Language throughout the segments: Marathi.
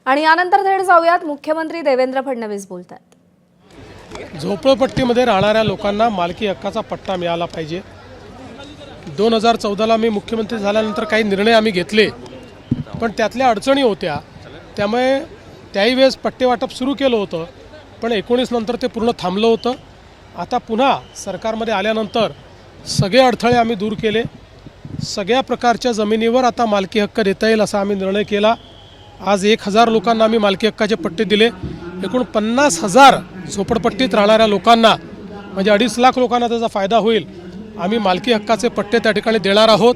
आणि यानंतर थेट जाऊयात मुख्यमंत्री देवेंद्र फडणवीस बोलतात। झोपडपट्टीमध्ये राहणाऱ्या लोकांना मालकी हक्काचा पट्टा मिळाला पाहिजे। 2014ला मी मुख्यमंत्री झाल्यानंतर काही निर्णय आम्ही घेतले, पण त्यातल्या अडचणी होत्या, त्यामुळे त्याही वेळेस पट्टे वाटप सुरू केलं होतं, पण 19 नंतर ते पूर्ण थांबलं होतं। आता पुन्हा सरकारमध्ये आल्यानंतर सगळे अडथळे आम्ही दूर केले। सगळ्या प्रकारच्या जमिनीवर आता मालकी हक्क देता येईल असा आम्ही निर्णय केला। आज 1000 लोकांना आम्ही मालकी हक्काचे पट्टे दिले। एकूण 50,000 झोपडपट्टीत राहणाऱ्या लोकांना म्हणजे 2.5 लाख लोकांना त्याचा फायदा होईल। आम्ही मालकी हक्काचे पट्टे त्या ठिकाणी देणार आहोत।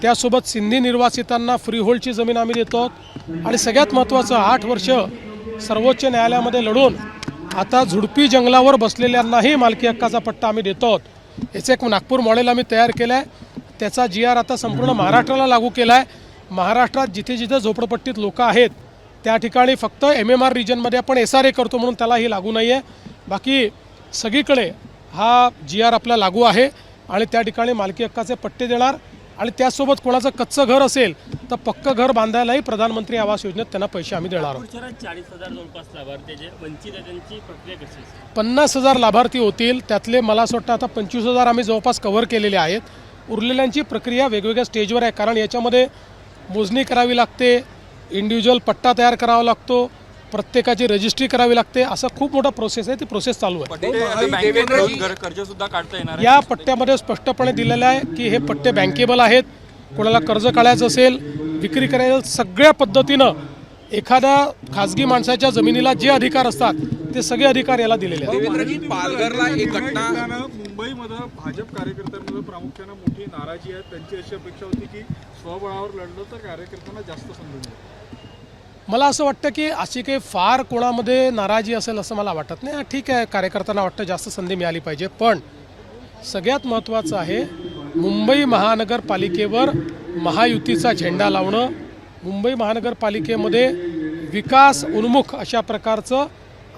त्यासोबत सिंधी निर्वासितांना फ्री होल्डची जमीन आम्ही देतो आहोत। आणि सगळ्यात महत्त्वाचं 8 वर्ष सर्वोच्च न्यायालयामध्ये लढून आता झुडपी जंगलावर बसलेल्यांनाही मालकी हक्काचा पट्टा आम्ही देतो आहोत। याचं एक नागपूर मॉडेल आम्ही तयार केलं आहे। त्याचा GR आता संपूर्ण महाराष्ट्राला लागू केला आहे। महाराष्ट्रात जिथे जिथे झोपडपट्टीत लोक आहेत त्या ठिकाणी फक्त MMR रिजनमध्ये आपण SRA करतो म्हणून त्यालाही लागू नाही आहे। बाकी सगळीकडे हा GR आपला लागू आहे आणि त्या ठिकाणी मालकी हक्काचे पट्टे देणार। आणि त्यासोबत कोणाचं कच्चं घर असेल तर पक्कं घर बांधायलाही प्रधानमंत्री आवास योजनेत त्यांना पैसे आम्ही देणार आहोत। 40,000 जवळपास लाभार्थी जे वंचित आहेत त्यांची प्रक्रिया कशी असेल? 50,000 लाभार्थी होतील, त्यातले मला असं वाटतं आता 25,000 आम्ही जवळपास कव्हर केलेले आहेत। उरलेल्यांची प्रक्रिया वेगवेगळ्या स्टेजवर आहे, कारण याच्यामध्ये मोजणी करावी लागते, इंडिव्हिज्युअल पट्टा तयार करावा लागतो, प्रत्येकाची रजिस्ट्री करावी लागते, असं खूप मोठा प्रोसेस आहे। ती प्रोसेस चालू आहे। कर्ज सुद्धा काढता येणार या पट्ट्यामध्ये स्पष्टपणे दिलेलं आहे की हे पट्टे बँकेबल आहेत। कोणाला कर्ज काढायचं असेल, विक्री करायचं, सगळ्या पद्धतीनं एखाद्या खाजगी माणसाच्या जमिनीला जे अधिकार असतात ते सगळे अधिकार याला दिलेले आहेत। पालघरला एक घटना मुंबईमध्ये भाजप कार्यकर्त्यांमध्ये प्रामुख्याने मोठी नाराजी आहे। त्यांची अशी अपेक्षा होती की स्वबळावर लढलं तर कार्यकर्त्यांना जास्त संधी मिळेल। मला असं वाटतं की अशी काही फार कोणामध्ये नाराजी असेल असं मला वाटत नाही। ठीक आहे, कार्यकर्त्यांना वाटतं जास्त संधी मिळाली पाहिजे, पण सगळ्यात महत्त्वाचं आहे मुंबई महानगरपालिकेवर महायुतीचा झेंडा लावणं, मुंबई महानगरपालिकेमध्ये विकास उन्मुख अशा प्रकारचं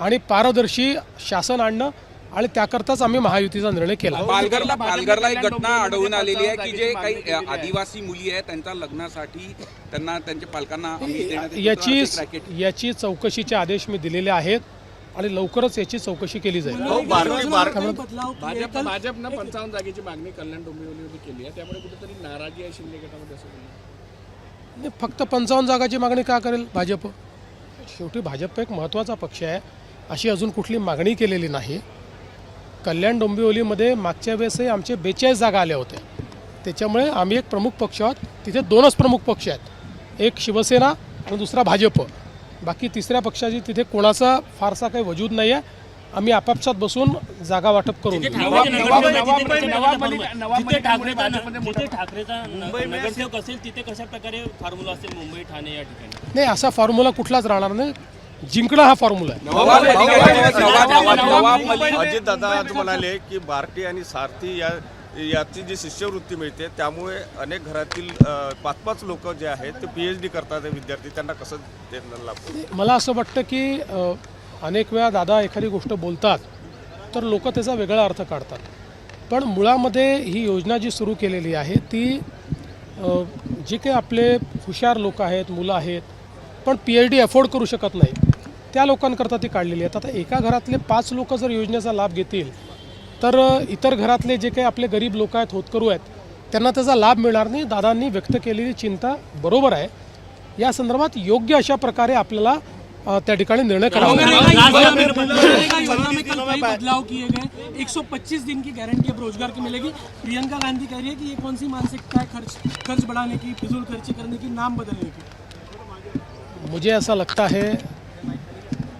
आणि पारदर्शी शासन आणणं, आणि त्याकरताच आम्ही महायुतीचा निर्णय केला। पालघरला एक घटना आढळून आलेली आहे की जे काही आदिवासी मुली आहेत त्यांच्या लग्नासाठी त्यांना त्यांच्या पालकांना याची चौकशीचे आदेश मी दिलेले आहेत आणि लवकरच याची चौकशी केली जाईल। भाजपनं 55 जागेची मागणी कल्याण डोंबिवलीमध्ये केली आहे, त्यामुळे कुठेतरी नाराजी आहे शिंदे गटामध्ये असं नाही, फक्त 55 जागाची मागणी का करेल भाजप? शेवटी भाजप एक महत्त्वाचा पक्ष आहे, अशी अजून कुठली मागणी केलेली नाही। कल्याण डोंबिवलीमध्ये मागच्या वेळेसही आमचे 42 जागा आल्या होत्या, त्याच्यामुळे आम्ही एक प्रमुख पक्ष आहोत। तिथे 2च प्रमुख पक्ष आहेत, एक शिवसेना आणि दुसरा भाजप। बाकी तिसऱ्या पक्षाची तिथे कोणाचा फारसा काही वजूद नाही आहे। आम्ही आपापसात बसून जागा वाटप करून नगरसेवक असेल तिथे कशा प्रकारे फॉर्म्युला असेल मुंबई ठाणे या ठिकाणी? नाही, असा फॉर्म्युला कुठलाच राहणार नाही। जिंकणं हा फॉर्म्युला आहे। अजित दादा आज म्हणाले की बार्टी आणि सारथी याची जी शिष्यवृत्ती मिळते त्यामुळे अनेक घरातील 5-5 लोक जे आहेत ते PhD करतात विद्यार्थी, त्यांना कसं देणं लागतं? मला असं वाटतं की अनेक वेळा दादा एखादी गोष्ट बोलतात तर लोक त्याचा वेगळा अर्थ काढतात, पण मुळामध्ये ही योजना जी सुरू केलेली आहे ती जे काही आपले हुशार लोक आहेत, मुलं आहेत, पण PhD अफोर्ड करू शकत नाही, त्या लोकांकरता ती काढलेली आहेत। आता एका घरातले 5 लोक जर योजनेचा लाभ घेतील तर इतर घरातले जे काही आपले गरीब लोक आहेत, होतकरू आहेत, त्यांना त्याचा लाभ मिळणार नाही। दादांनी व्यक्त केलेली चिंता बरोबर आहे। या संदर्भात योग्य अशा प्रकारे आपल्याला त्या ठिकाणी निर्णय करावा लागेल। बदलाव किए गए, 125 दिन की गारंटी अब रोजगार की मिलेगी। प्रियंका गांधी कह रही है कि ये कौन सी मानसिकता है खर्च बढ़ाने की, फिजूल खर्ची करने की, नाम बदलने की? मुझे ऐसा लगता है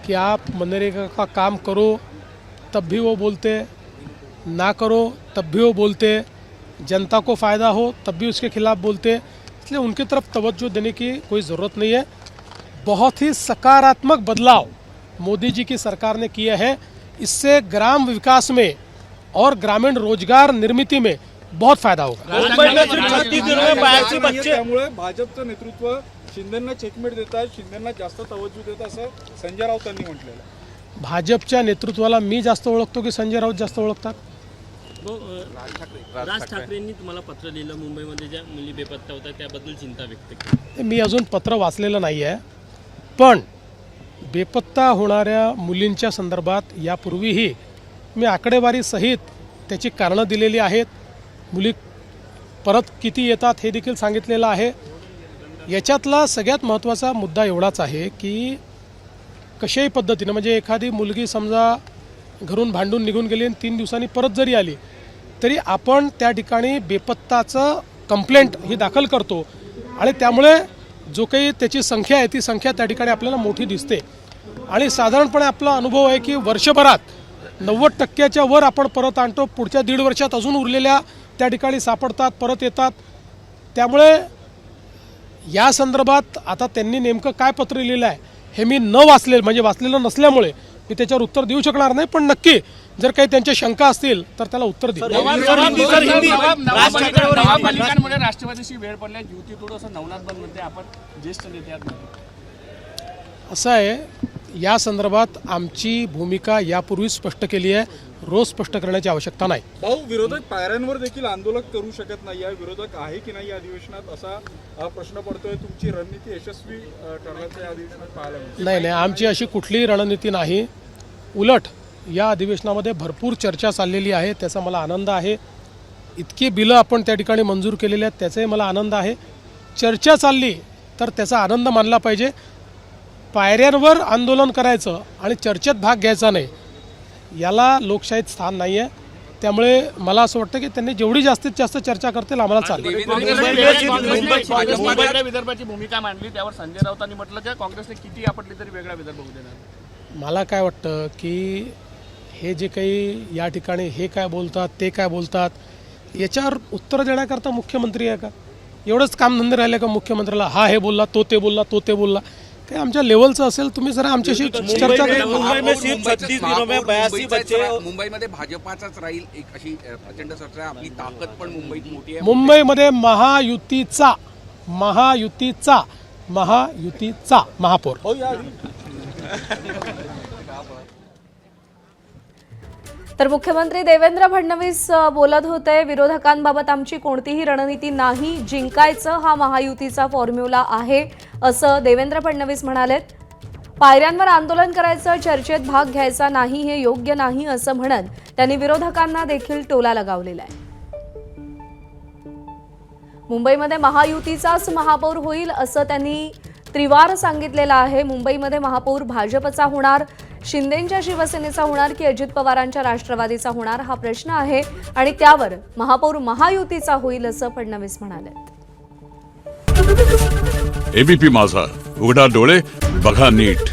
कि आप मनरेगा का काम करो तब भी वो बोलते, ना करो तब भी वो बोलते, जनता को फ़ायदा हो तब भी उसके खिलाफ बोलते, इसलिए उनकी तरफ तवज्जो देने की कोई ज़रूरत नहीं है। बहुत ही सकारात्मक बदलाव मोदी जी की सरकार ने किए हैं, इससे ग्राम विकास में और ग्रामीण रोजगार निर्मिती में बहुत फायदा होगा। त्यामुळे भाजपचं नेतृत्व शिंदेंना चेकमेट देत आहे, शिंदेंना जास्त तवज्जो देत असं संजय राऊतांनी म्हटलेलं आहे। भाजपच्या नेतृत्वाला मी जास्त ओळखतो की संजय राऊत जास्त ओळखतात? राज ठाकरेंनी तुम्हाला पत्र लिहिलं, मुंबईमध्ये ज्या मुली बेपत्ता होत्या त्याबद्दल चिंता व्यक्त केली? मी अजून पत्र वाचलेलं नाही आहे, पण बेपत्ता होणाऱ्या मुलींच्या संदर्भात यापूर्वीही मी आकडेवारीसहित त्याची कारणं दिलेली आहेत. मुली परत किती येतात हे देखील सांगितलेलं आहे. याच्यातला सगळ्यात महत्त्वाचा मुद्दा एवढाच आहे की कशाही पद्धतीनं म्हणजे एखादी मुलगी समजा घरून भांडून निघून गेली आणि 3 दिवसांनी परत जरी आली तरी आपण त्या ठिकाणी बेपत्ताचं कंप्लेंट ही दाखल करतो आणि त्यामुळे जो काही त्याची संख्या आहे ती संख्या त्या ठिकाणी आपल्याला मोठी दिसते. आणि साधारणपणे आपला अनुभव आहे की वर्षभरात 90% वर आपण परत आणतो. पुढच्या 1.5 वर्षात अजून उरलेल्या त्या ठिकाणी सापडतात, परत येतात. त्यामुळे या संदर्भात आता त्यांनी नेमकं काय पत्र लिहिलं आहे हे मी वाचलेलं नसल्यामुळे मी त्याच्यावर उत्तर देऊ शकणार नाही. पण नक्की जर काही त्यांच्या शंका असतील तर त्याला उत्तर देईल. नवाब राष्ट्रवादीशी वेळ पडल्या युती तोड असं नवनाथ बन म्हणते. आपण ज्येष्ठ नेते आहात. असं आहे, या संदर्भात आमची भूमिका यापूर्वी स्पष्ट केली आहे. रोज स्पष्ट करण्याची आवश्यकता नाही. भाऊ, विरोधक पायऱ्यांवर देखील आंदोलन करू शकत नाही. या विरोधक आहे की नाही या अधिवेशनात असा प्रश्न पडतोय. तुमची रणनीती यशस्वी ठरल्याचं या अधिवेशनात पाहायला मिळतं. नाही, आमची अशी कुठलीही रणनीती नाही. उलट या अधिवेशनामध्ये भरपूर चर्चा चाललेली आहे, त्याचा मला आनंद आहे. इतकी बिलं आपण त्या ठिकाणी मंजूर केलेली आहेत त्याचाही मला आनंद आहे. चर्चा चालली तर त्याचा आनंद मानला पाहिजे. पायऱ्यांवर आंदोलन करायचं आणि चर्चेत भाग घ्यायचा नाही याला लोकशाहीत स्थान नाही आहे. त्यामुळे मला असं वाटतं की त्यांनी जेवढी जास्तीत जास्त चर्चा करतील आम्हाला चालेल. मुंबईला विदर्भाची भूमिका मांडली त्यावर संजय राऊतांनी म्हटलं की काँग्रेसने किती आपटली तरी वेगळा विदर्भ होऊ देणार. मला काय वाटतं की हे जे काही या ठिकाणी हे काय बोलतात ते काय बोलतात याच्यावर उत्तर देण्याकरता मुख्यमंत्री आहे का? एवढंच कामधंदे राहिले का मुख्यमंत्र्याला? हा हे बोलला, तो ते बोलला, तो ते बोलला. काय आमच्या लेवलचं असेल तुम्ही जरा आमच्याशी चर्चा करा. मुंबईमध्ये भाजपाचाच राहील एक अशी प्रचंड चर्चा. आपली ताकद पण मुंबईत मोठी आहे. मुंबईमध्ये महायुतीचा महापौर. तर मुख्यमंत्री देवेंद्र फडणवीस बोलत होते, विरोधकांबाबत आमची कोणतीही रणनीती नाही, जिंकायचं हा महायुतीचा फॉर्म्युला आहे असं देवेंद्र फडणवीस म्हणालेत. पायऱ्यांवर आंदोलन करायचं, चर्चेत भाग घ्यायचा नाही हे योग्य नाही असं म्हणत त्यांनी विरोधकांना देखील टोला लगावलेला आहे. मुंबईमध्ये महायुतीचाच महापौर होईल असं त्यांनी त्रिवार सांगितलेलं आहे. मुंबईमध्ये महापौर भाजपचा होणार, शिंदेंच्या शिवसेनेचा होणार की अजित पवारांच्या राष्ट्रवादीचा होणार हा प्रश्न आहे आणि त्यावर महापौर महायुतीचा होईल असं फडणवीस म्हणाले. एबीपी माझा, उघडा डोळे बघा नीट.